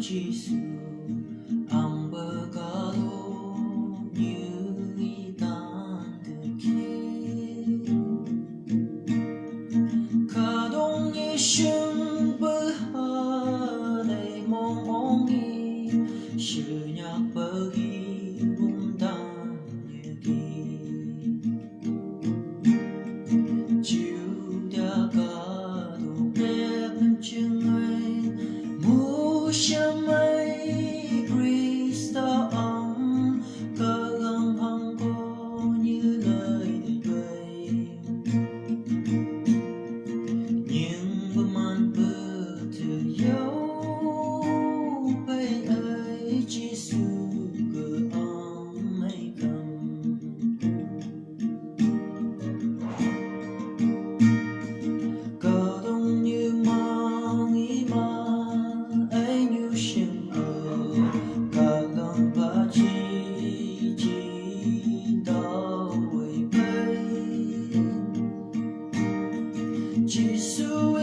chỉ sự ang bờ ca đô như tan từ kia ca đông như sương bờ hà đầy mong mong nghi sự nhạc bờ ghi bung tan như kỳ chiều đã ca đô đẹp chừng ấy mù sương mây Krista ấm ca găng hăng có như lời đầy nhưng bờ man bờ từ dấu bay ấy chỉ su cơ ấm mây cầm ca đông như mang ý mà ấy như sương mờ ca găng ba chỉ đau quay bay chỉ su